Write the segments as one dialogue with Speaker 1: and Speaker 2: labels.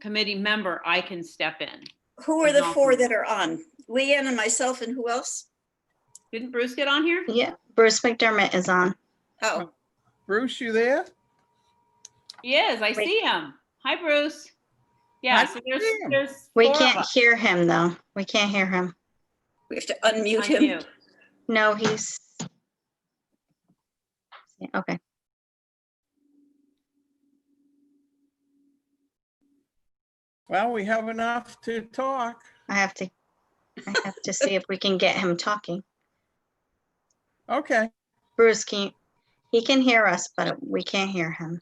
Speaker 1: committee member, I can step in.
Speaker 2: Who are the four that are on? Leanne and myself, and who else?
Speaker 1: Didn't Bruce get on here?
Speaker 3: Yeah, Bruce McDermott is on.
Speaker 2: Oh,
Speaker 4: Bruce, you there?
Speaker 1: He is. I see him. Hi, Bruce. Yeah, so there's
Speaker 3: We
Speaker 1: four of
Speaker 3: can't
Speaker 1: us.
Speaker 3: hear him though. We can't hear him.
Speaker 2: we have to unmute him.
Speaker 1: Unmute.
Speaker 3: No, he's okay.
Speaker 4: Well, we have enough to talk.
Speaker 3: I have to see if we can get him talking.
Speaker 4: Okay.
Speaker 3: Bruce, he can hear us, but we can't hear him.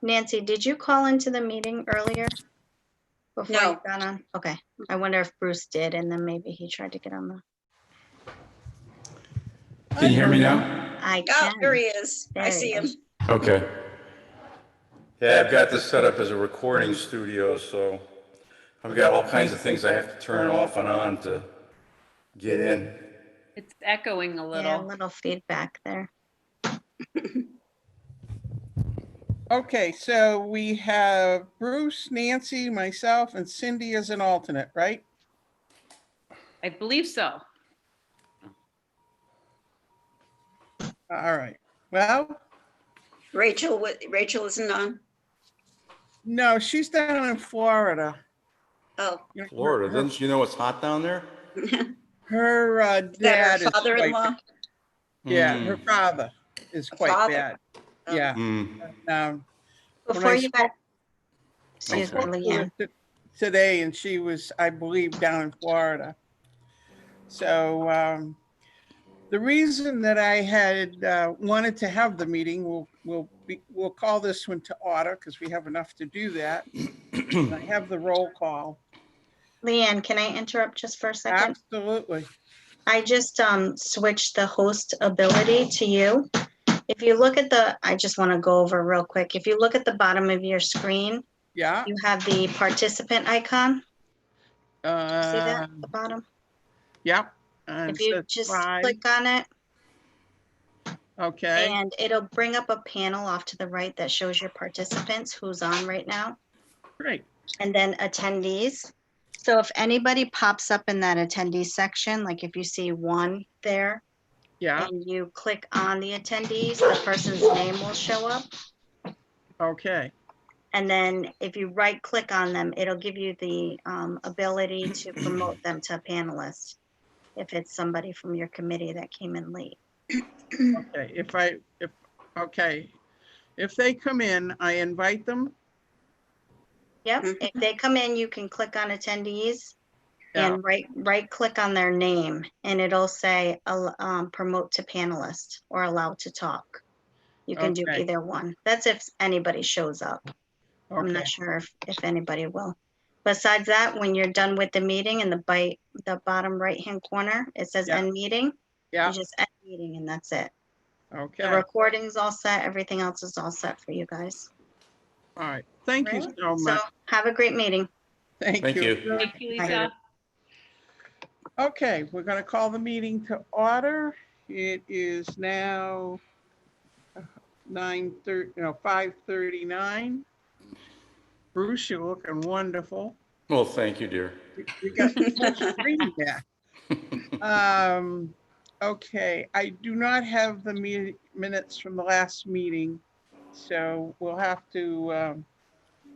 Speaker 3: Nancy, did you call into the meeting earlier? Before
Speaker 2: No.
Speaker 3: you got on? Okay. I wonder if Bruce did, and then maybe he tried to get on the.
Speaker 5: Can you hear me now?
Speaker 3: I
Speaker 2: Oh,
Speaker 3: can.
Speaker 2: there he is.
Speaker 3: There
Speaker 2: I
Speaker 3: he
Speaker 2: see him.
Speaker 3: is.
Speaker 5: Okay. Yeah, I've got this set up as a recording studio, so I've got all kinds of things I have to turn off and on to get in.
Speaker 1: It's echoing a little.
Speaker 3: Yeah, a little feedback there.
Speaker 4: Okay, so we have Bruce, Nancy, myself, and Cindy as an alternate, right?
Speaker 1: I believe so.
Speaker 4: All right. Well,
Speaker 2: Rachel isn't on.
Speaker 4: no, she's down in Florida.
Speaker 2: Oh,
Speaker 4: You know,
Speaker 5: Florida, doesn't you know it's hot down there?
Speaker 4: Her
Speaker 2: is that
Speaker 4: dad
Speaker 2: her
Speaker 4: is
Speaker 2: father-in-law?
Speaker 4: quite, yeah, her father is quite
Speaker 2: father?
Speaker 4: bad.
Speaker 2: Oh.
Speaker 4: Yeah.
Speaker 5: Mm.
Speaker 3: Before you got,
Speaker 5: Okay.
Speaker 3: excuse me, Leanne.
Speaker 4: Today, and she was, I believe, down in Florida. So the reason that I had wanted to have the meeting, we'll call this one to order because we have enough to do that. I have the roll call.
Speaker 3: Leanne, can I interrupt just for a second?
Speaker 4: Absolutely.
Speaker 3: I just switched the host ability to you. If you look at I just want to go over real quick. If you look at the bottom of your screen,
Speaker 4: Yeah.
Speaker 3: you have the participant icon. See that at the bottom?
Speaker 4: Yep. And
Speaker 3: If you
Speaker 4: so
Speaker 3: just
Speaker 4: 5.
Speaker 3: click on it,
Speaker 4: Okay.
Speaker 3: and it'll bring up a panel off to the right that shows your participants who's on right now,
Speaker 4: Great.
Speaker 3: and then attendees. So if anybody pops up in that attendee section, like if you see one there,
Speaker 4: Yeah.
Speaker 3: and you click on the attendees, the person's name will show up.
Speaker 4: Okay.
Speaker 3: And then if you right click on them, it'll give you the ability to promote them to a panelist if it's somebody from your committee that came in late.
Speaker 4: Okay. If they come in, I invite them.
Speaker 3: Yep. If they come in, you can click on attendees
Speaker 4: Yeah.
Speaker 3: and right click on their name, and it'll say promote to panelist or allow to talk. You can do
Speaker 4: Okay.
Speaker 3: either one. That's if anybody shows up. I'm
Speaker 4: Okay.
Speaker 3: not sure if anybody will. Besides that, when you're done with the meeting, in the bottom right-hand corner, it says
Speaker 4: Yeah.
Speaker 3: end meeting.
Speaker 4: Yeah.
Speaker 3: You just end meeting and that's it. The
Speaker 4: Okay.
Speaker 3: recording's all set. Everything else is all set for you guys.
Speaker 4: All right. Thank you
Speaker 3: Right?
Speaker 4: so
Speaker 3: So
Speaker 4: much.
Speaker 3: have a great meeting.
Speaker 4: Thank
Speaker 5: Thank
Speaker 4: you.
Speaker 5: you.
Speaker 1: Thank you, Lisa.
Speaker 4: Okay, we're going to call the meeting to order. It is now 5:39. Bruce, you're looking wonderful.
Speaker 5: Well, thank you, dear.
Speaker 4: You got the screen back. Okay, I do not have the minutes from the last meeting, so we'll have to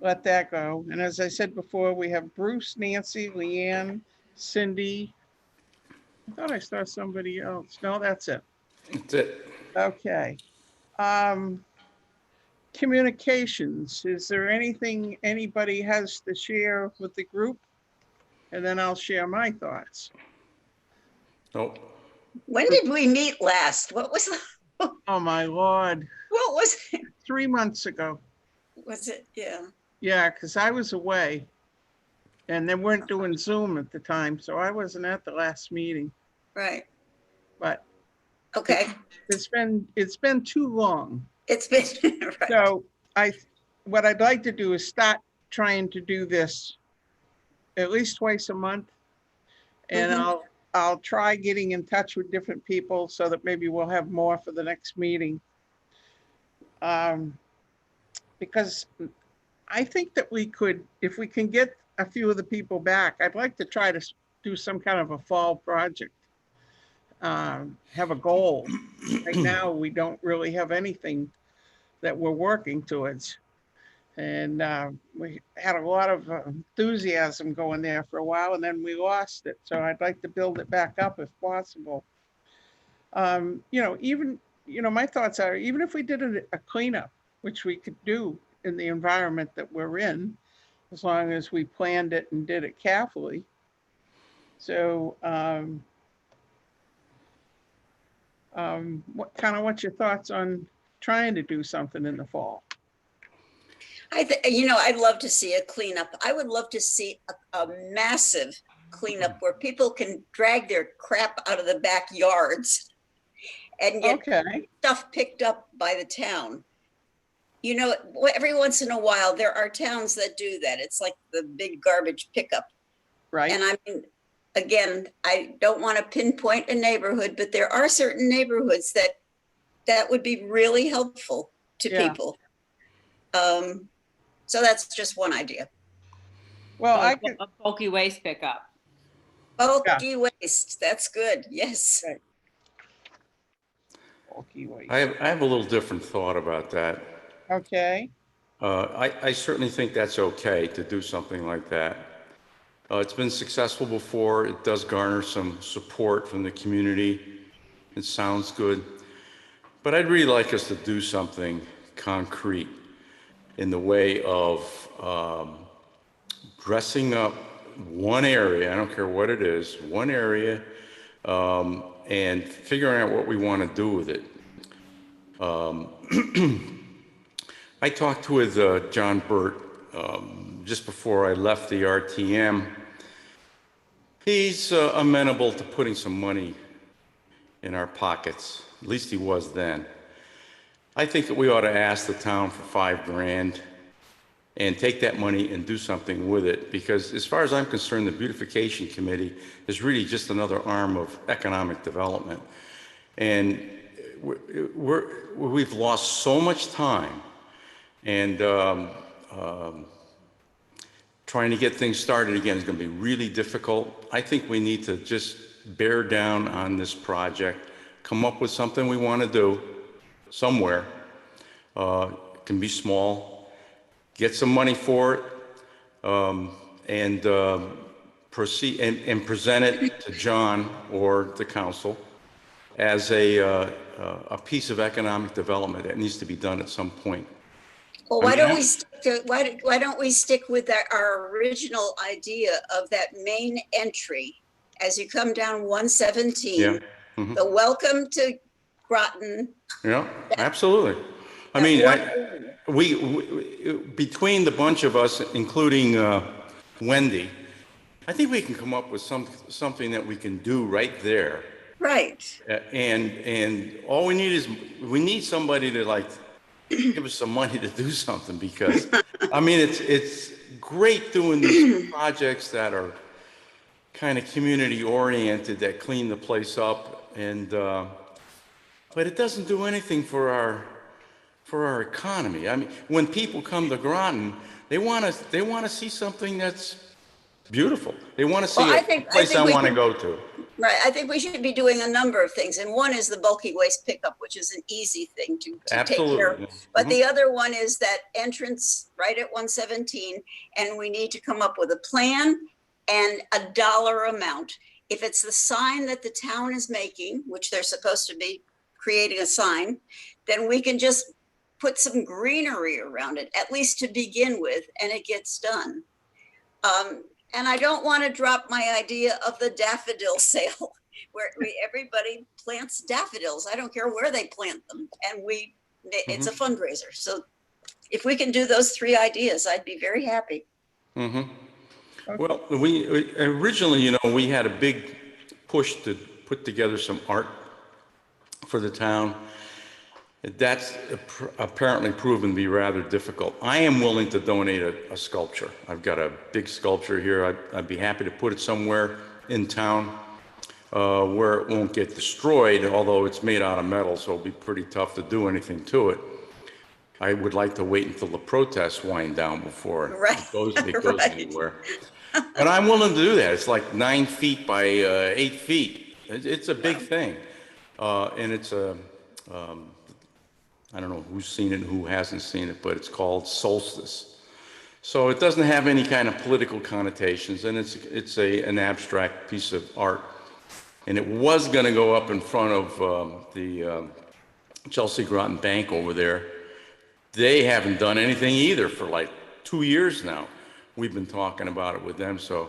Speaker 4: let that go. And as I said before, we have Bruce, Nancy, Leanne, Cindy. I thought I saw somebody else. No, that's it.
Speaker 5: That's it.
Speaker 4: Okay. Communications. Is there anything anybody has to share with the group? And then I'll share my thoughts.
Speaker 5: Nope.
Speaker 2: When did we meet last? What was
Speaker 4: Oh, my Lord.
Speaker 2: it?
Speaker 4: 3 months ago.
Speaker 2: Was it? Yeah.
Speaker 4: Yeah, because I was away. And they weren't doing Zoom at the time, so I wasn't at the last meeting.
Speaker 2: Right.
Speaker 4: But
Speaker 2: Okay.
Speaker 4: it's been too long.
Speaker 2: It's been right.
Speaker 4: So what I'd like to do is start trying to do this at least twice a month. And I'll try getting in touch with different people so that maybe we'll have more for the next meeting. Because I think that we could, if we can get a few of the people back, I'd like to try to do some kind of a fall project. Have a goal. Right now, we don't really have anything that we're working towards. And we had a lot of enthusiasm going there for a while, and then we lost it. So I'd like to build it back up if possible. My thoughts are, even if we did a cleanup, which we could do in the environment that we're in, as long as we planned it and did it carefully. So what's your thoughts on trying to do something in the fall?
Speaker 2: I'd love to see a cleanup. I would love to see a massive cleanup where people can drag their crap out of the backyards and get stuff picked up by the town. Every once in a while, there are towns that do that. It's like the big garbage pickup.
Speaker 4: Right.
Speaker 2: And I mean, again, I don't want to pinpoint a neighborhood, but there are certain neighborhoods that would be really helpful to people. So that's just one idea.
Speaker 4: Well,
Speaker 1: a bulky waste pickup.
Speaker 2: Bulky waste, that's good, yes.
Speaker 4: Right. Bulky waste.
Speaker 5: I have a little different thought about that.
Speaker 4: Okay.
Speaker 5: I certainly think that's okay to do something like that. It's been successful before. It does garner some support from the community. It sounds good. But I'd really like us to do something concrete in the way of dressing up one area, I don't care what it is, one area, and figuring out what we want to do with it. I talked with John Burt just before I left the RTM. He's amenable to putting some money in our pockets. At least he was then. I think that we ought to ask the town for $5,000 and take that money and do something with it, because as far as I'm concerned, the Beautification Committee is really just another arm of economic development. And we've lost so much time and trying to get things started again is going to be really difficult. I think we need to just bear down on this project, come up with something we want to do somewhere. It can be small, get some money for it, and proceed and present it to John or the council as a piece of economic development that needs to be done at some point.
Speaker 2: Well, why don't we stick with our original idea of that main entry as you come down 117?
Speaker 5: Yeah. Mm-hmm.
Speaker 2: The welcome to Groton.
Speaker 5: Yeah, absolutely. I mean, we between the bunch of us, including Wendy, I think we can come up with something that we can do right there.
Speaker 2: Right.
Speaker 5: And all we need somebody to give us some money to do something, because I mean it's great doing these projects that are kind of community oriented, that clean the place up, and but it doesn't do anything for our economy. I mean, when people come to Groton, they want to see something that's beautiful. They want to see a place I want to go to.
Speaker 2: Right. I think we should be doing a number of things. And one is the bulky waste pickup, which is an easy thing to take care of. But the other one is that entrance right at 117. And we need to come up with a plan and a dollar amount. If it's the sign that the town is making, which they're supposed to be creating a sign, then we can just put some greenery around it, at least to begin with, and it gets done. And I don't want to drop my idea of the daffodil sale, where everybody plants daffodils. I don't care where they plant them, and it's a fundraiser. So if we can do those three ideas, I'd be very happy.
Speaker 5: Mm-hmm. Well, we originally, we had a big push to put together some art for the town. That's apparently proven to be rather difficult. I am willing to donate a sculpture. I've got a big sculpture here. I'd be happy to put it somewhere in town where it won't get destroyed, although it's made out of metal, so it'll be pretty tough to do anything to it. I would like to wait until the protests wind down before
Speaker 2: Right,
Speaker 5: it goes
Speaker 2: right.
Speaker 5: anywhere. But I'm willing to do that. It's like 9 feet by 8 feet. It's a big thing. And it's a, I don't know who's seen it and who hasn't seen it, but it's called Solstice. So it doesn't have any kind of political connotations, and it's an abstract piece of art. And it was going to go up in front of the Chelsea Groton Bank over there. They haven't done anything either for like 2 years now. We've been talking about it with them, so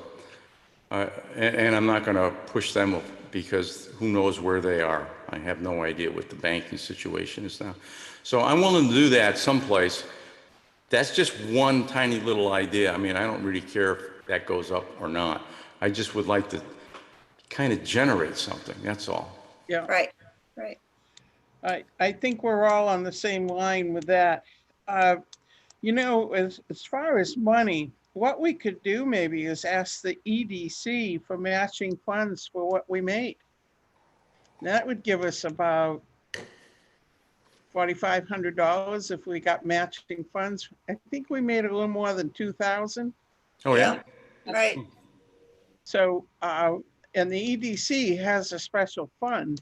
Speaker 5: and I'm not going to push them because who knows where they are. I have no idea what the banking situation is now. So I'm willing to do that someplace. That's just one tiny little idea. I mean, I don't really care if that goes up or not. I just would like to kind of generate something, that's all.
Speaker 4: Yeah,
Speaker 2: Right, right.
Speaker 4: I think we're all on the same line with that. You know, as far as money, what we could do maybe is ask the EDC for matching funds for what we made. That would give us about $4,500 if we got matching funds. I think we made a little more than 2,000.
Speaker 5: Oh, yeah?
Speaker 2: Right,
Speaker 4: So, and the EDC has a special fund,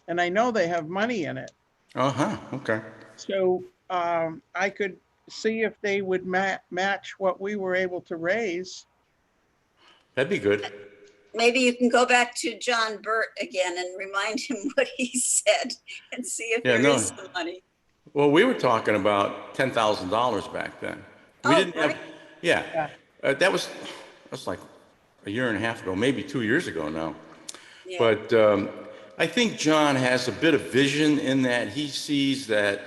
Speaker 4: and I know they have money in it.
Speaker 5: Uh-huh, okay.
Speaker 4: So I could see if they would match what we were able to raise.
Speaker 5: That'd be good.
Speaker 2: maybe you can go back to John Burt again and remind him what he said and see if
Speaker 5: Yeah,
Speaker 2: there
Speaker 5: no.
Speaker 2: is some money.
Speaker 5: Well, we were talking about $10,000 back then. We
Speaker 2: Oh,
Speaker 5: didn't have,
Speaker 2: right.
Speaker 5: yeah. That was like a year and a half ago, maybe 2 years ago now.
Speaker 2: Yeah.
Speaker 5: But I think John has a bit of vision in that he sees that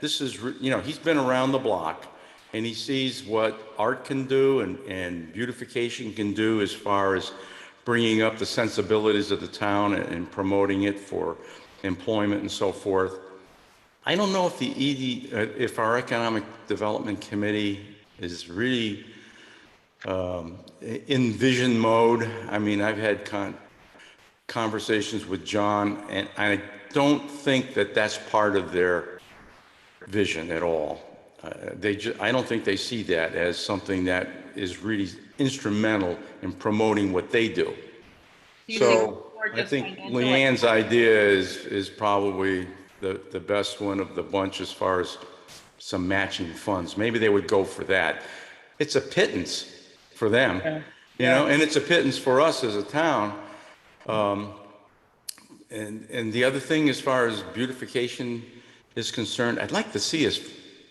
Speaker 5: this is, you know, he's been around the block and he sees what art can do and beautification can do as far as bringing up the sensibilities of the town and promoting it for employment and so forth. I don't know if if our Economic Development Committee is really in vision mode. I mean, I've had conversations with John, and I don't think that that's part of their vision at all. I don't think they see that as something that is really instrumental in promoting what they do. So I think Leanne's idea is probably the best one of the bunch as far as some matching funds. Maybe they would go for that. It's a pittance for them, you know, and it's a pittance for us as a town. And the other thing, as far as beautification is concerned, I'd like to see us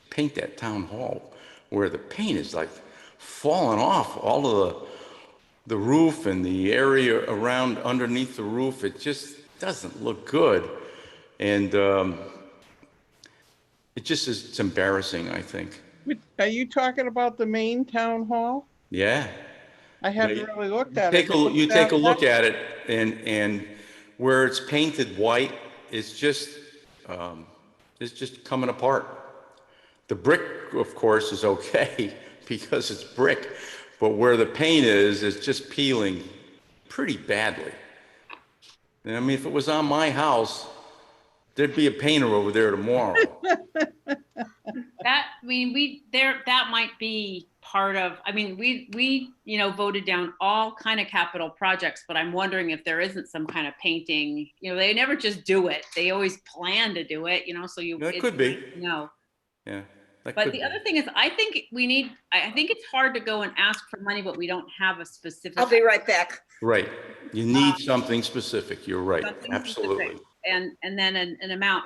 Speaker 5: paint that town hall where the paint is like falling off all of the roof and the area around underneath the roof. It just doesn't look good. And it just is, it's embarrassing, I think.
Speaker 4: Are you talking about the main town hall?
Speaker 5: Yeah.
Speaker 4: I haven't really looked at it.
Speaker 5: You take a look at it, and where it's painted white, it's just coming apart. The brick, of course, is okay because it's brick, but where the paint is, it's just peeling pretty badly. And I mean, if it was on my house, there'd be a painter over there tomorrow.
Speaker 1: That, I mean, that might be part of, I mean, we, you know, voted down all kind of capital projects, but I'm wondering if there isn't some kind of painting, you know, they never just do it. They always plan to do it, you know, so you.
Speaker 5: That could be.
Speaker 1: No.
Speaker 5: Yeah.
Speaker 1: But the other thing is, I think it's hard to go and ask for money, but we don't have a specific.
Speaker 2: I'll be right back.
Speaker 5: Right. You need something specific. You're right. Absolutely.
Speaker 1: And then an amount.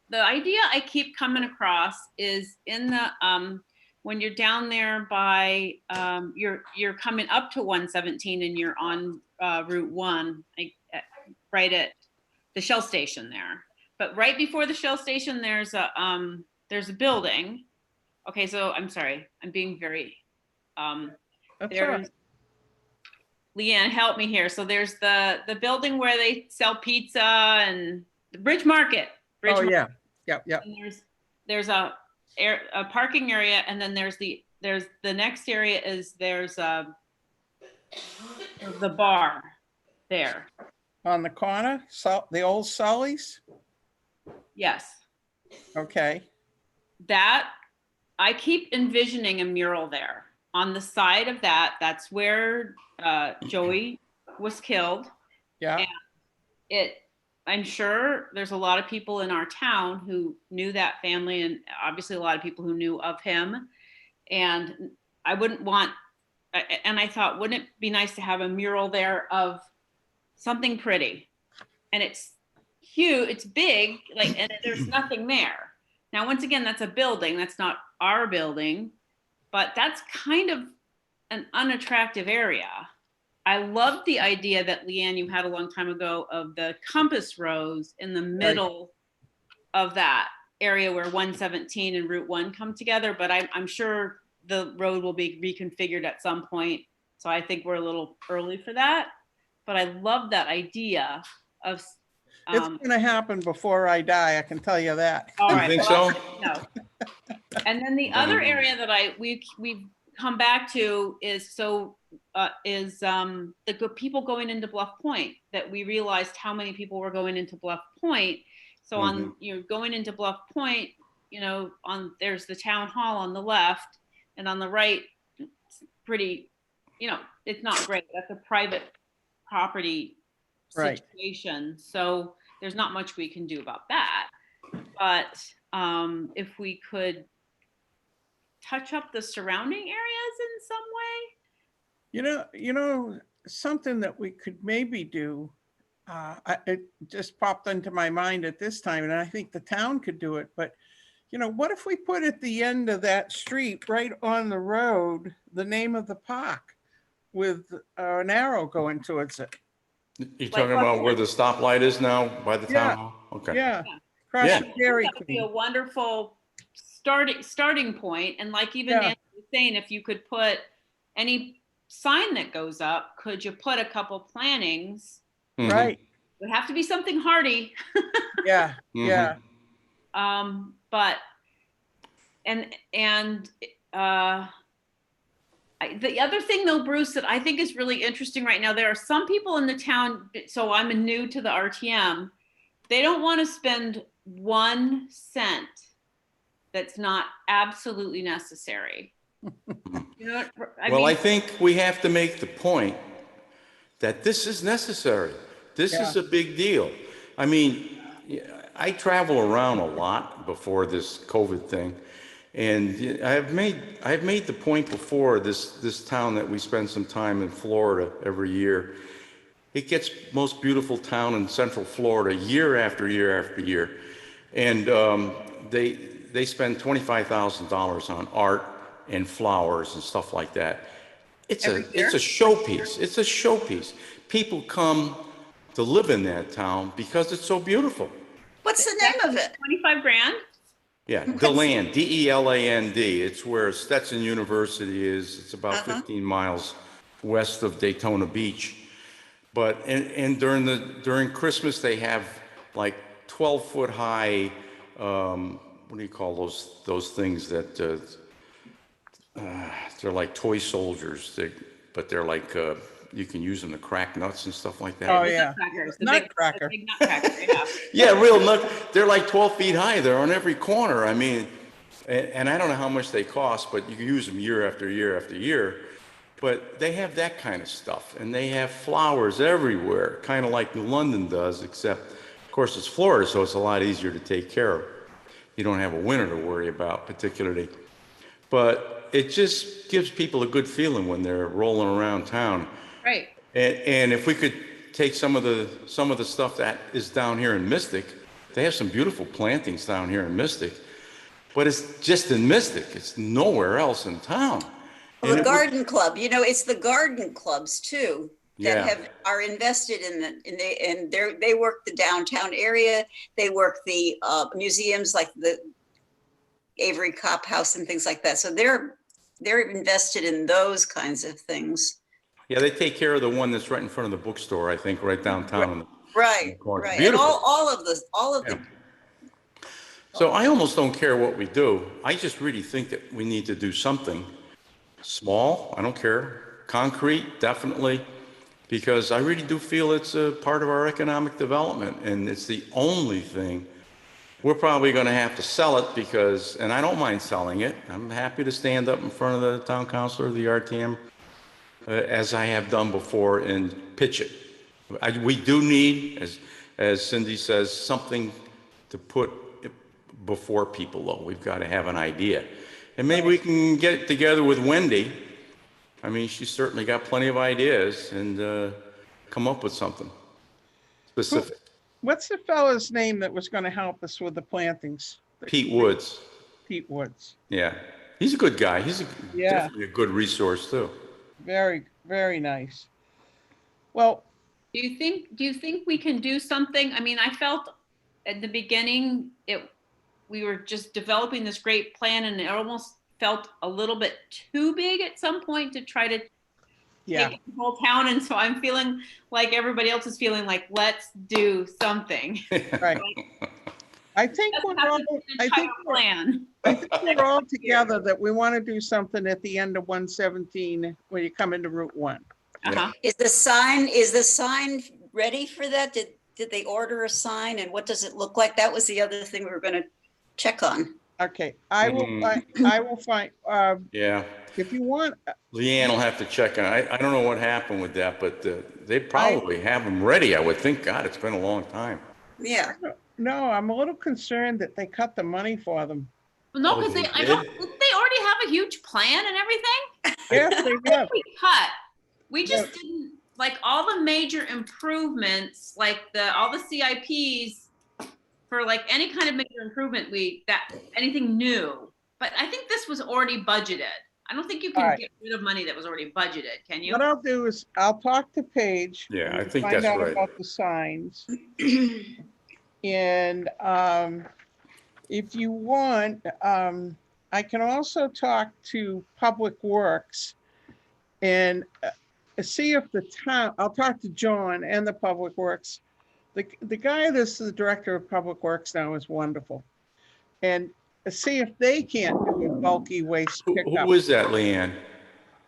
Speaker 1: The idea I keep coming across is in the when you're down there by you're coming up to 117 and you're on Route 1, right at the Shell station there. But right before the Shell station, there's a building. Okay, so I'm sorry, I'm being very
Speaker 4: Right.
Speaker 1: Leanne, help me here. So there's the building where they sell pizza and the Bridge Market.
Speaker 4: Yeah.
Speaker 1: And there's a parking area, and then there's the next area is there's the bar there.
Speaker 4: On the corner, the old Sully's?
Speaker 1: Yes.
Speaker 4: Okay.
Speaker 1: that, I keep envisioning a mural there. On the side of that, that's where Joey was killed.
Speaker 4: Yeah,
Speaker 1: I'm sure there's a lot of people in our town who knew that family, and obviously a lot of people who knew of him. And I wouldn't want, and I thought, wouldn't it be nice to have a mural there of something pretty? And it's huge, it's big, like, and there's nothing there. Now, once again, that's a building, that's not our building, but that's kind of an unattractive area. I love the idea that Leanne, you had a long time ago, of the compass rose in the middle of that area where 117 and Route 1 come together, but I'm sure the road will be reconfigured at some point. So I think we're a little early for that, but I love that idea of.
Speaker 4: it's gonna happen before I die, I can tell you that.
Speaker 1: All
Speaker 5: You
Speaker 1: right,
Speaker 5: think
Speaker 1: well,
Speaker 5: so?
Speaker 1: No. And then the other area that we've come back to is the people going into Bluff Point, that we realized how many people were going into Bluff Point. So on, going into Bluff Point, there's the town hall on the left, and on the right, it's pretty, it's not great. That's a private property situation. So there's not much we can do about that. But if we could touch up the surrounding areas in some way.
Speaker 4: Something that we could maybe do, it just popped into my mind at this time, and I think the town could do it, but what if we put at the end of that street, right on the road, the name of the park with an arrow going towards it?
Speaker 5: You're talking about where the stoplight is now by the town hall? Okay.
Speaker 4: Yeah.
Speaker 5: Yeah.
Speaker 4: Across the Dairy
Speaker 1: That would be a
Speaker 4: Queen.
Speaker 1: wonderful starting point. And like even
Speaker 4: Yeah.
Speaker 1: Nancy was saying, if you could put any sign that goes up, could you put a couple plantings?
Speaker 5: Mhm.
Speaker 4: Right,
Speaker 1: It would have to be something hardy.
Speaker 4: yeah,
Speaker 5: Mhm.
Speaker 4: yeah.
Speaker 1: But the other thing though, Bruce, that I think is really interesting right now, there are some people in the town, so I'm new to the RTM, they don't want to spend 1 cent that's not absolutely necessary.
Speaker 5: I think we have to make the point that this is necessary. This is a big deal. I mean, I travel around a lot before this COVID thing, and I've made the point before, this town that we spend some time in Florida every year. It gets most beautiful town in Central Florida year after year after year, and they spend $25,000 on art and flowers and stuff like that. It's a showpiece. It's a showpiece. People come to live in that town because it's so beautiful.
Speaker 2: What's the name of it?
Speaker 1: 25 grand.
Speaker 5: Yeah, DeLand, D-E-L-A-N-D. It's where Stetson University is. It's about 15 miles west of Daytona Beach. But and during Christmas they have like 12-foot high. What do you call those things that they're like toy soldiers? But they're like you can use them to crack nuts and stuff like that.
Speaker 4: Oh yeah,
Speaker 1: Nutcracker. Big nutcracker, yeah.
Speaker 5: Yeah, real nut. They're like 12 feet high. They're on every corner. I mean, and I don't know how much they cost, but you can use them year after year after year. But they have that kind of stuff, and they have flowers everywhere, kind of like London does, except, of course, it's Florida, so it's a lot easier to take care of. You don't have a winter to worry about particularly. But it just gives people a good feeling when they're rolling around town.
Speaker 1: Right.
Speaker 5: And if we could take some of the stuff that is down here in Mystic, they have some beautiful plantings down here in Mystic, but it's just in Mystic. It's nowhere else in town.
Speaker 2: Well, the garden club, it's the garden clubs too that are invested and they work the downtown area. They work the museums like the Avery Cop House and things like that. So they're invested in those kinds of things.
Speaker 5: Yeah, they take care of the one that's right in front of the bookstore, I think, right downtown.
Speaker 2: Right. And all of the.
Speaker 5: So I almost don't care what we do. I just really think that we need to do something small. I don't care. Concrete, definitely, because I really do feel it's a part of our economic development, and it's the only thing we're probably going to have to sell it because, and I don't mind selling it. I'm happy to stand up in front of the town council or the RTM, as I have done before, and pitch it. We do need, as Cindy says, something to put before people, though. We've got to have an idea. And maybe we can get together with Wendy. I mean, she's certainly got plenty of ideas, and come up with something specific.
Speaker 4: What's the fellow's name that was going to help us with the plantings?
Speaker 5: Pete Woods.
Speaker 4: Pete Woods.
Speaker 5: Yeah. He's a good guy. He's definitely a good resource, too.
Speaker 4: Very, very nice. Well,
Speaker 1: Do you think we can do something? I mean, I felt at the beginning, we were just developing this great plan, and it almost felt a little bit too big at some point to try to take the whole town. And so I'm feeling like everybody else is feeling like, let's do something.
Speaker 4: Right. I think we're all together that we want to do something at the end of 117 when you come into Route 1.
Speaker 1: Uh-huh.
Speaker 2: Is the sign ready for that? Did they order a sign, and what does it look like? That was the other thing we were going to check on.
Speaker 4: Okay, I will find,
Speaker 5: Yeah.
Speaker 4: if you want.
Speaker 5: Leanne will have to check on it. I don't know what happened with that, but they probably have them ready, I would think. God, it's been a long time.
Speaker 2: Yeah.
Speaker 4: No, I'm a little concerned that they cut the money for them.
Speaker 1: No,
Speaker 5: Oh,
Speaker 1: because
Speaker 5: they
Speaker 1: didn't
Speaker 5: did?
Speaker 1: they already have a huge plan and everything?
Speaker 4: Yes, they have.
Speaker 1: We cut. We just didn't, like, all the major improvements, like all the CIPs for like any kind of major improvement, anything new. But I think this was already budgeted. I don't think you can get rid of money that was already budgeted, can you?
Speaker 4: What I'll do is I'll talk to Paige.
Speaker 5: Yeah, I
Speaker 4: and
Speaker 5: think
Speaker 4: find
Speaker 5: that's
Speaker 4: out
Speaker 5: right.
Speaker 4: about the signs. And if you want, I can also talk to Public Works and see if the town, I'll talk to John and the Public Works. The guy that's the director of Public Works now is wonderful. And see if they can't do a bulky waste pickup.
Speaker 5: Who is that, Leanne?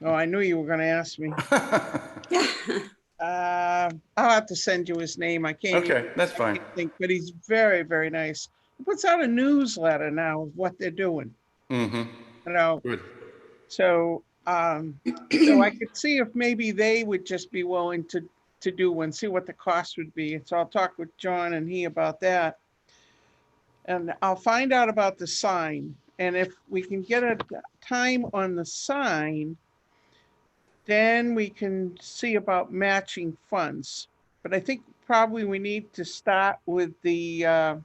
Speaker 4: Oh, I knew you were going to ask me. I'll have to send you his name. I can't.
Speaker 5: Okay, that's fine.
Speaker 4: Think, but he's very, very nice. He puts out a newsletter now of what they're doing.
Speaker 5: Mm-hmm.
Speaker 4: You know.
Speaker 5: Good.
Speaker 4: So, so I could see if maybe they would just be willing to do one, see what the cost would be. So I'll talk with John and he about that. And I'll find out about the sign. And if we can get a time on the sign, then we can see about matching funds. But I think probably we need to start with the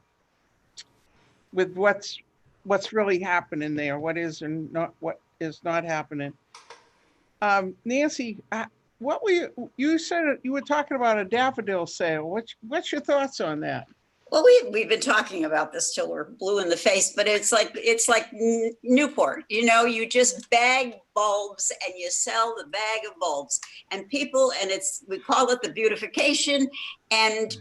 Speaker 4: with what's really happening there, what is and not what is not happening. Nancy, what were you said you were talking about a daffodil sale. What's your thoughts on that?
Speaker 2: Well, we've been talking about this till we're blue in the face, but it's like Newport, you know, you just bag bulbs and you sell the bag of bulbs, and we call it the beautification, and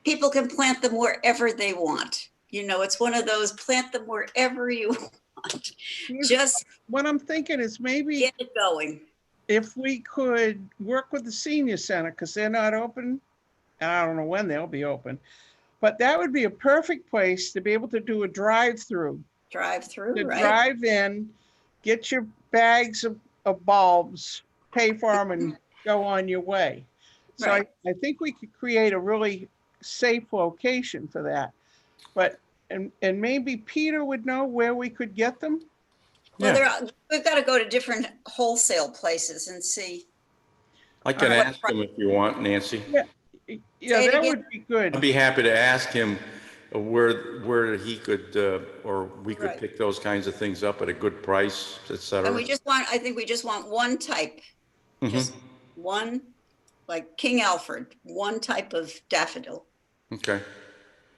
Speaker 2: people can plant them wherever they want. You know, it's one of those, plant them wherever you want. Just
Speaker 4: what I'm thinking is maybe
Speaker 2: get it going.
Speaker 4: If we could work with the senior center, because they're not open, and I don't know when they'll be open. But that would be a perfect place to be able to do a drive-through.
Speaker 2: Drive-through, right?
Speaker 4: Drive in, get your bags of bulbs, pay for them, and go on your way. So
Speaker 2: Right.
Speaker 4: I think we could create a really safe location for that. But, and maybe Peter would know where we could get them?
Speaker 2: Well, we've got to go to different wholesale places and see.
Speaker 5: I can ask him if you want, Nancy.
Speaker 4: Yeah, that would be good.
Speaker 5: I'd be happy to ask him where he could, or we could
Speaker 2: Right.
Speaker 5: pick those kinds of things up at a good price, et cetera.
Speaker 2: And I think we just want one type,
Speaker 5: Mhm.
Speaker 2: just one, like King Alfred, one type of daffodil.
Speaker 5: Okay.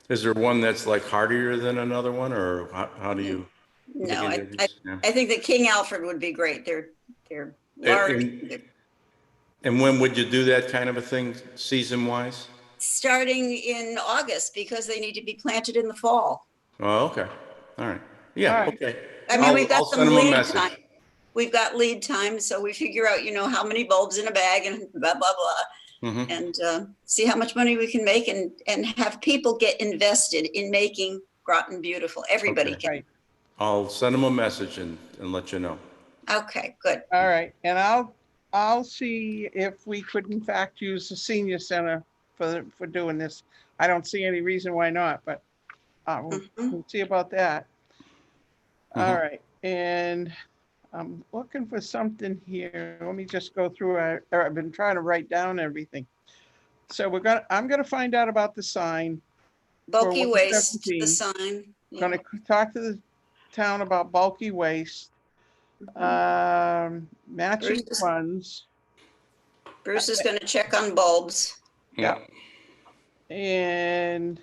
Speaker 5: Is there one that's like hardier than another one, or how do you?
Speaker 2: No,
Speaker 5: Yeah.
Speaker 2: I think the King Alfred would be great. They're large.
Speaker 5: And when would you do that kind of a thing, season-wise?
Speaker 2: Starting in August, because they need to be planted in the fall.
Speaker 5: Oh, okay. All right. Yeah,
Speaker 4: All right.
Speaker 5: okay.
Speaker 2: I mean, we've got
Speaker 5: I'll
Speaker 2: some
Speaker 5: send him a
Speaker 2: lead
Speaker 5: message.
Speaker 2: time. We've got lead time, so we figure out, you know, how many bulbs in a bag and blah, blah, blah.
Speaker 5: Mhm.
Speaker 2: And see how much money we can make and have people get invested in making Groton Beautiful. Everybody
Speaker 5: Okay.
Speaker 2: can.
Speaker 4: Right.
Speaker 5: I'll send them a message and let you know.
Speaker 2: Okay, good.
Speaker 4: All right, and I'll see if we could in fact use the senior center for doing this. I don't see any reason why not, but we'll see about that. All
Speaker 5: Mhm.
Speaker 4: right, and I'm looking for something here. Let me just go through. I've been trying to write down everything. So I'm gonna find out about the sign.
Speaker 2: Bulky waste, the
Speaker 4: 117.
Speaker 2: sign. Yeah.
Speaker 4: Gonna talk to the town about bulky waste. Matching
Speaker 2: Bruce is-
Speaker 4: funds.
Speaker 2: Bruce is gonna check on bulbs.
Speaker 4: Yeah. And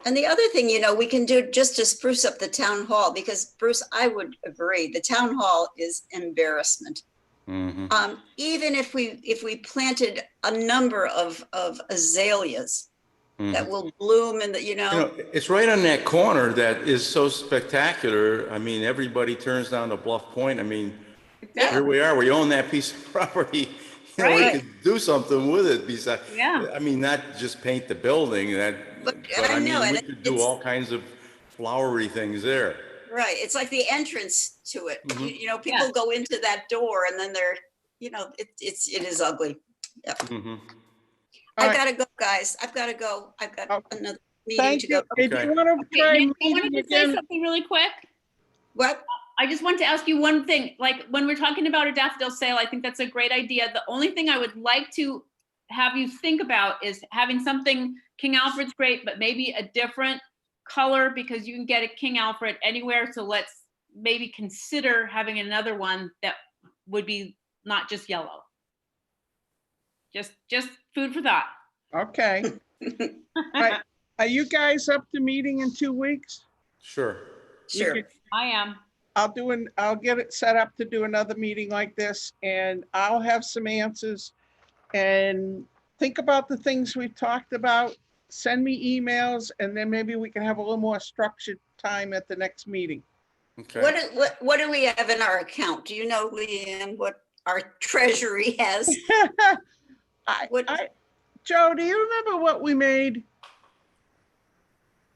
Speaker 2: And the other thing, we can do just to spruce up the town hall, because Bruce, I would agree, the town hall is embarrassment.
Speaker 5: Mhm.
Speaker 2: Even if we planted a number of azaleas that will bloom in the,
Speaker 5: You know, it's right on that corner that is so spectacular. I mean, everybody turns down to Bluff Point. I mean, here we are, we own that piece of property. You know, we
Speaker 2: Right.
Speaker 5: could do something with it besides,
Speaker 1: Yeah.
Speaker 5: I mean, not just paint the building, but
Speaker 2: I
Speaker 5: I
Speaker 2: know,
Speaker 5: mean,
Speaker 2: and
Speaker 5: we could do
Speaker 2: it's-
Speaker 5: all kinds of flowery things there.
Speaker 2: Right, it's like the entrance to it.
Speaker 5: Mhm.
Speaker 2: People go into that door and then they're, it is ugly. Yep.
Speaker 5: Mhm.
Speaker 2: I
Speaker 4: All right.
Speaker 2: gotta go, guys. I've gotta go. I've got
Speaker 4: Oh,
Speaker 2: another meeting
Speaker 4: thank
Speaker 2: to
Speaker 4: you.
Speaker 2: go.
Speaker 4: Hey, do
Speaker 5: Okay.
Speaker 4: you want to
Speaker 1: Okay,
Speaker 4: try
Speaker 1: Nancy, I
Speaker 4: meeting
Speaker 1: wanted to say
Speaker 4: again?
Speaker 1: something really quick.
Speaker 2: What?
Speaker 1: I just want to ask you one thing. Like when we're talking about a daffodil sale, I think that's a great idea. The only thing I would like to have you think about is having something, King Alfred's great, but maybe a different color, because you can get a King Alfred anywhere. So let's maybe consider having another one that would be not just yellow. Just food for thought.
Speaker 4: Okay. Right. Are you guys up to meeting in 2 weeks?
Speaker 5: Sure.
Speaker 2: Sure.
Speaker 1: I am.
Speaker 4: I'll get it set up to do another meeting like this, and I'll have some answers. And think about the things we've talked about. Send me emails, and then maybe we can have a little more structured time at the next meeting.
Speaker 5: Okay.
Speaker 2: What do we have in our account? Do you know, Leanne, what our treasury has?
Speaker 4: Joe, do you remember what we made?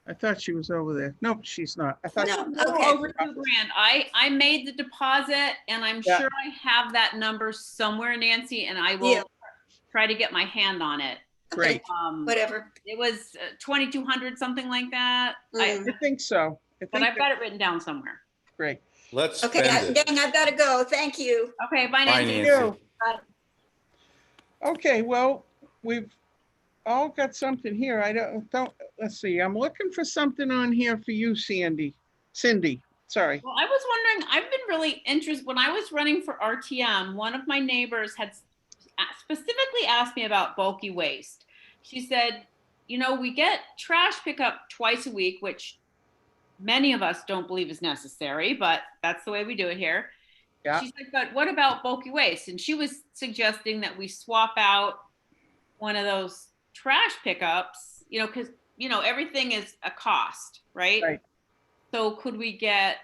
Speaker 4: I thought she was over there. Nope, she's not. I thought.
Speaker 2: No.
Speaker 1: A little
Speaker 2: Okay.
Speaker 1: over $2,000. I made the deposit and I'm
Speaker 4: Yeah.
Speaker 1: sure I have that number somewhere, Nancy, and I will
Speaker 2: Yeah.
Speaker 1: try to get my hand on it.
Speaker 4: Great.
Speaker 2: Whatever.
Speaker 1: It was 2,200, something like that.
Speaker 2: Mm.
Speaker 4: I think so.
Speaker 1: But I've got it written down somewhere.
Speaker 4: Great.
Speaker 5: Let's
Speaker 2: Okay,
Speaker 5: spend it.
Speaker 2: gang, I've gotta go. Thank you.
Speaker 1: Okay, bye,
Speaker 5: Bye,
Speaker 1: Nancy.
Speaker 5: Nancy.
Speaker 4: Okay, well, we've all got something here. Let's see, I'm looking for something on here for you, Cindy, sorry.
Speaker 1: Well, I was wondering, I've been really interested, when I was running for RTM, one of my neighbors had specifically asked me about bulky waste. She said, we get trash pickup twice a week, which many of us don't believe is necessary, but that's the way we do it here.
Speaker 4: Yeah.
Speaker 1: She said, but what about bulky waste? And she was suggesting that we swap out one of those trash pickups, because, everything is a cost, right?
Speaker 4: Right.
Speaker 1: So could we get,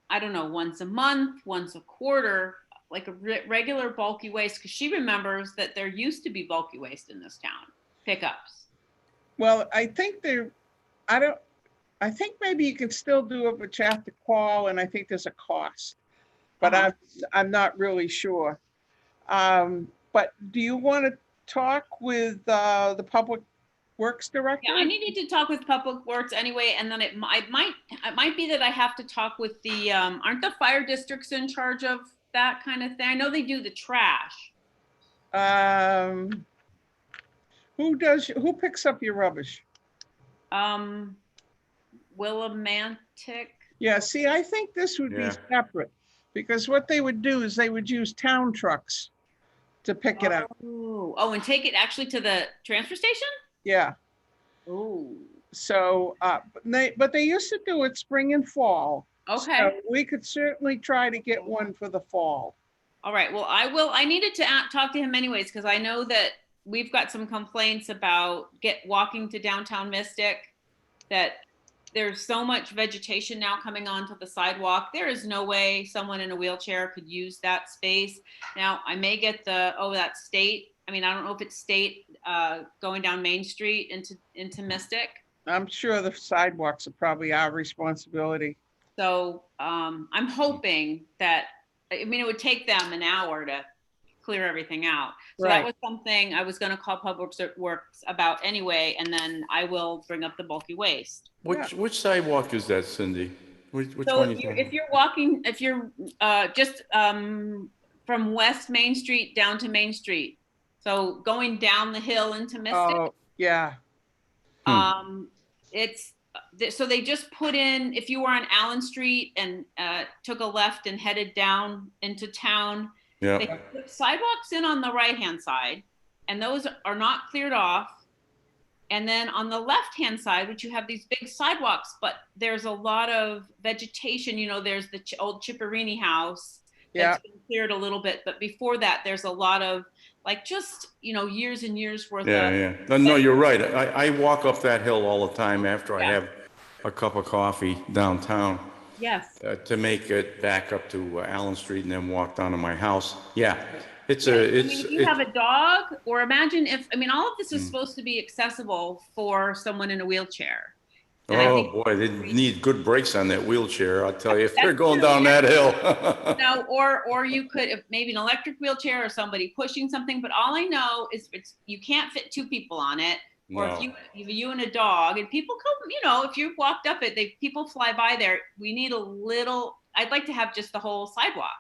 Speaker 1: I don't know, once a month, once a quarter, like a regular bulky waste? Because she remembers that there used to be bulky waste in this town, pickups.
Speaker 4: Well, I think maybe you can still do it, but you have to call, and I think there's a cost. But I'm not really sure. But do you want to talk with the Public Works Director?
Speaker 1: Yeah, I needed to talk with Public Works anyway, and then it might be that I have to talk with the, aren't the fire districts in charge of that kind of thing? I know they do the trash.
Speaker 4: Who picks up your rubbish?
Speaker 1: Willimantic.
Speaker 4: Yeah, see, I think this would be
Speaker 5: Yeah.
Speaker 4: separate, because what they would do is they would use town trucks to pick it up.
Speaker 1: Oh, and take it actually to the transfer station?
Speaker 4: Yeah,
Speaker 1: Oh,
Speaker 4: so, but they used to do it spring and fall.
Speaker 1: okay.
Speaker 4: So we could certainly try to get one for the fall.
Speaker 1: All right. Well, I needed to talk to him anyways, because I know that we've got some complaints about walking to downtown Mystic, that there's so much vegetation now coming onto the sidewalk. There is no way someone in a wheelchair could use that space. Now, I may get that's state. I mean, I don't know if it's state going down Main Street into Mystic.
Speaker 4: I'm sure the sidewalks are probably our responsibility.
Speaker 1: So I'm hoping that, I mean, it would take them an hour to clear everything out. So that
Speaker 4: Right.
Speaker 1: was something I was gonna call Public Works about anyway, and then I will bring up the bulky waste.
Speaker 5: Which sidewalk is that, Cindy? Which
Speaker 1: So
Speaker 5: one
Speaker 1: if
Speaker 5: you
Speaker 1: you're,
Speaker 5: talking?
Speaker 1: if you're walking, if you're just from West Main Street down to Main Street, so going down the hill into Mystic,
Speaker 4: Oh, yeah,
Speaker 1: um, it's, so they just put in, if you were on Allen Street and took a left and headed down into town,
Speaker 5: Yeah.
Speaker 1: they put sidewalks in on the right-hand side, and those are not cleared off. And then on the left-hand side, which you have these big sidewalks, but there's a lot of vegetation, you know, there's the old Chipperini house
Speaker 4: yeah,
Speaker 1: that's been cleared a little bit, but before that, there's a lot of, like, just, you know, years and years worth
Speaker 5: Yeah,
Speaker 1: of.
Speaker 5: yeah. No, you're right. I walk up that hill all the time after I
Speaker 1: Yeah.
Speaker 5: have a cup of coffee downtown
Speaker 1: Yes.
Speaker 5: to make it back up to Allen Street and then walk down to my house. Yeah, it's
Speaker 1: Yeah.
Speaker 5: a,
Speaker 1: I
Speaker 5: it's,
Speaker 1: mean, if you have a dog, or imagine if, I mean, all of this is
Speaker 5: Mm.
Speaker 1: supposed to be accessible for someone in a wheelchair. And I
Speaker 5: oh
Speaker 1: think,
Speaker 5: boy, they need good brakes on that wheelchair. I'll tell you, if they're
Speaker 1: That's
Speaker 5: going
Speaker 1: true.
Speaker 5: down that hill.
Speaker 1: no, or you could, if maybe an electric wheelchair or somebody pushing something, but all I know is you can't fit two people on it. Or if
Speaker 5: No.
Speaker 1: you and a dog, and people come, you know, if you walked up it, people fly by there. We need a little, I'd like to have just the whole sidewalk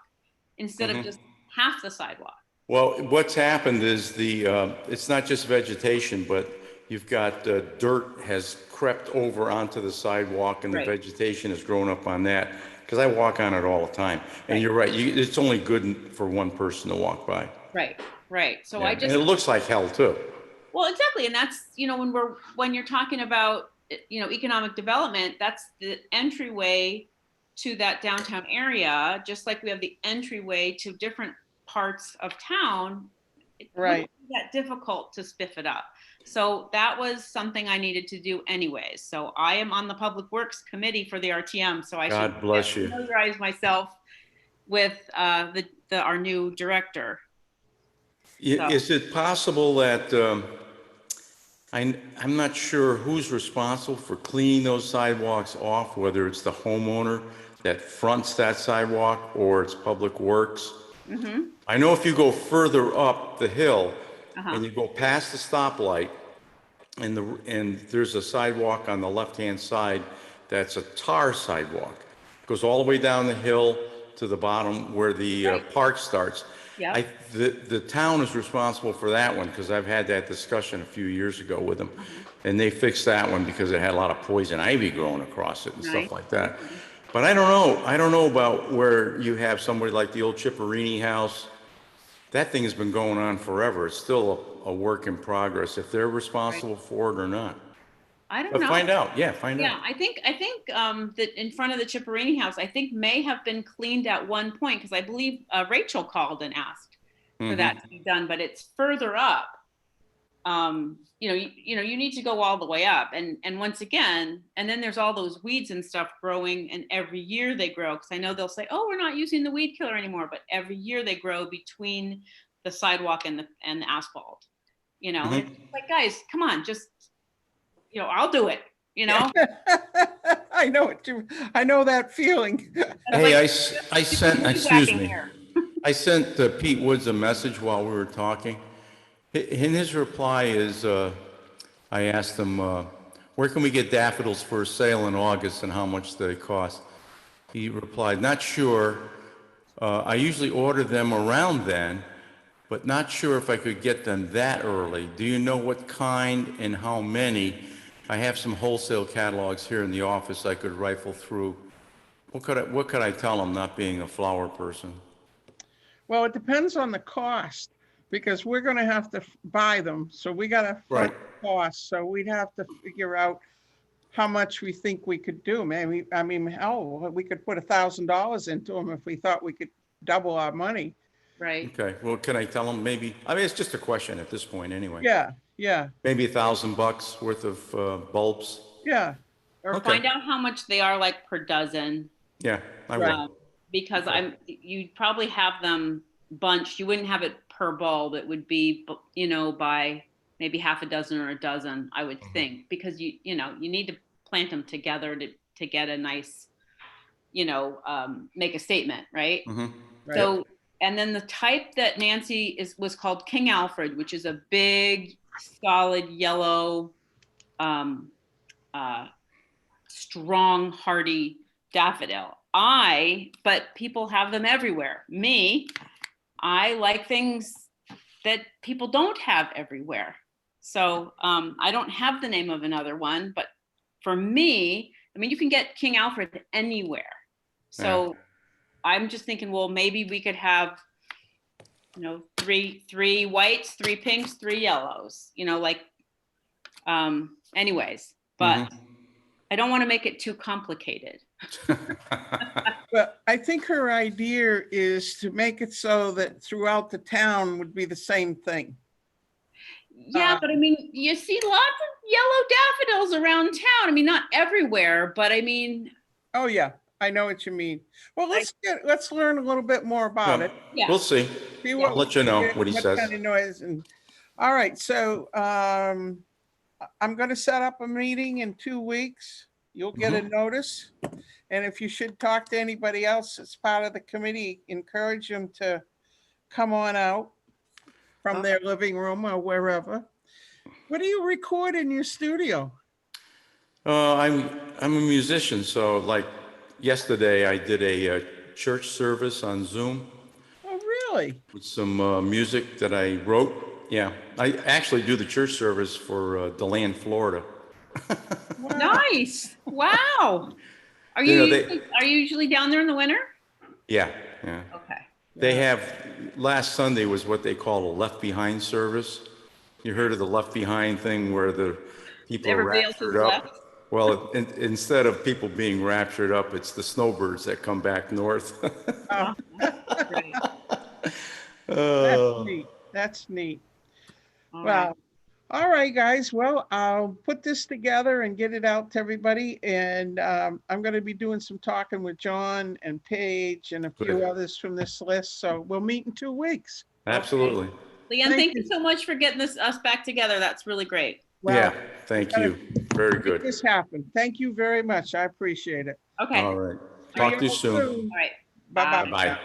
Speaker 1: instead of just half the sidewalk.
Speaker 5: Well, what's happened is it's not just vegetation, but you've got dirt has crept over onto the sidewalk and the
Speaker 1: Right.
Speaker 5: vegetation has grown up on that. Because I walk on it all the time. And
Speaker 1: Right.
Speaker 5: you're right, it's only good for one person to walk by.
Speaker 1: Right, right. So
Speaker 5: Yeah.
Speaker 1: I
Speaker 5: And
Speaker 1: just,
Speaker 5: it looks like hell too.
Speaker 1: well, exactly. And that's, you know, when you're talking about, you know, economic development, that's the entryway to that downtown area, just like we have the entryway to different parts of town. It
Speaker 4: right.
Speaker 1: wouldn't be that difficult to spiff it up. So that was something I needed to do anyways. So I am on the Public Works Committee for the RTM, so I
Speaker 5: God
Speaker 1: should
Speaker 5: bless you.
Speaker 1: familiarize myself with our new director. So.
Speaker 5: Is it possible that, I'm not sure who's responsible for cleaning those sidewalks off, whether it's the homeowner that fronts that sidewalk or it's Public Works.
Speaker 1: Mm-hmm.
Speaker 5: I know if you go further up the hill
Speaker 1: Uh-huh.
Speaker 5: and you go past the stoplight and there's a sidewalk on the left-hand side that's a tar sidewalk. Goes all the way down the hill to the bottom where the
Speaker 1: Right.
Speaker 5: park starts.
Speaker 1: Yeah.
Speaker 5: The town is responsible for that one because I've had that discussion a few years ago with them. And they fixed that one because it had a lot of poison ivy growing across it and
Speaker 1: Nice.
Speaker 5: stuff like that. But I don't know. I don't know about where you have somebody like the old Chipperini house. That thing has been going on forever. It's still a work in progress, if they're responsible for it or not.
Speaker 1: I don't
Speaker 5: But
Speaker 1: know.
Speaker 5: find out. Yeah, find
Speaker 1: Yeah,
Speaker 5: out.
Speaker 1: I think that in front of the Chipperini house, I think may have been cleaned at one point, because I believe Rachel called and asked for that to be done, but it's further up. You know, you need to go all the way up, and once again, and then there's all those weeds and stuff growing, and every year they grow, because I know they'll say, oh, we're not using the weed killer anymore, but every year they grow between the sidewalk and the asphalt. You know, and it's like, guys, come on, just, you know, I'll do it. You know.
Speaker 4: I know it too. I know that feeling.
Speaker 5: Hey,
Speaker 1: Like,
Speaker 5: I sent,
Speaker 1: weed
Speaker 5: excuse
Speaker 1: whacking
Speaker 5: me.
Speaker 1: here.
Speaker 5: I sent Pete Woods a message while we were talking. In his reply is, I asked him, where can we get daffodils for sale in August and how much they cost? He replied, not sure. I usually order them around then, but not sure if I could get them that early. Do you know what kind and how many? I have some wholesale catalogs here in the office I could rifle through. What could I tell him, not being a flower person?
Speaker 4: Well, it depends on the cost, because we're gonna have to buy them, so we gotta
Speaker 5: Right.
Speaker 4: front the cost, so we'd have to figure out how much we think we could do. Maybe, I mean, hell, we could put $1,000 into them if we thought we could double our money.
Speaker 1: Right.
Speaker 5: Okay, well, can I tell him maybe, I mean, it's just a question at this point anyway.
Speaker 4: Yeah, yeah,
Speaker 5: Maybe $1,000 worth of bulbs?
Speaker 4: yeah,
Speaker 1: Or
Speaker 5: Okay.
Speaker 1: find out how much they are, like, per dozen.
Speaker 5: Yeah, I
Speaker 4: Right.
Speaker 5: will.
Speaker 1: Because
Speaker 5: Okay.
Speaker 1: you'd probably have them bunched. You wouldn't have it per bulb. It would be, you know, by maybe half a dozen or a dozen, I would think, because you need to plant them together to get a nice, make a statement, right?
Speaker 5: Mhm.
Speaker 4: Right.
Speaker 1: So, and then the type that Nancy was called King Alfred, which is a big, solid yellow, strong, hardy daffodil. But people have them everywhere. Me, I like things that people don't have everywhere. So I don't have the name of another one, but for me, I mean, you can get King Alfred anywhere. So I'm just thinking, well, maybe we could have, three whites, three pinks, three yellows, anyways, but I don't want to make it too complicated.
Speaker 4: But I think her idea is to make it so that throughout the town would be the same thing.
Speaker 1: Yeah, but I mean, you see lots of yellow daffodils around town. I mean, not everywhere, but I mean.
Speaker 4: Oh, yeah, I know what you mean. Well, let's learn a little bit more about it.
Speaker 1: Yeah.
Speaker 5: We'll see.
Speaker 4: See
Speaker 5: I'll let you know what he says.
Speaker 4: kind of noise all right, so I'm going to set up a meeting in 2 weeks. You'll get a notice. And if you should talk to anybody else as part of the committee, encourage them to come on out from their living room or wherever. What do you record in your studio?
Speaker 5: I'm a musician, so like yesterday I did a church service on Zoom
Speaker 4: Oh, really?
Speaker 5: with some music that I wrote. Yeah, I actually do the church service for DeLand, Florida.
Speaker 4: Wow.
Speaker 1: Nice. Wow. Are
Speaker 5: You
Speaker 1: you,
Speaker 5: know,
Speaker 1: are you usually down there in the winter?
Speaker 5: Yeah.
Speaker 1: Okay.
Speaker 5: They have, last Sunday was what they call a Left Behind service. You heard of the Left Behind thing where the people are
Speaker 1: Everybody else is
Speaker 5: raptured up?
Speaker 1: left?
Speaker 5: Well, instead of people being raptured up, it's the snowbirds that come back north.
Speaker 4: Oh,
Speaker 1: Great.
Speaker 4: that's neat. That's neat.
Speaker 1: All right.
Speaker 4: Well, all right, guys. Well, I'll put this together and get it out to everybody. And I'm going to be doing some talking with John and Paige and a few
Speaker 5: Good.
Speaker 4: others from this list. So we'll meet in 2 weeks.
Speaker 5: Absolutely.
Speaker 1: Leanne, thank you so much for getting us back together. That's really great.
Speaker 5: Yeah,
Speaker 4: Well,
Speaker 5: thank
Speaker 4: gotta
Speaker 5: you. Very
Speaker 4: make
Speaker 5: good.
Speaker 4: this happen. Thank you very much. I appreciate it.
Speaker 1: Okay.
Speaker 5: All right. Talk to you soon.
Speaker 1: All right.
Speaker 4: Bye-bye.
Speaker 5: Bye.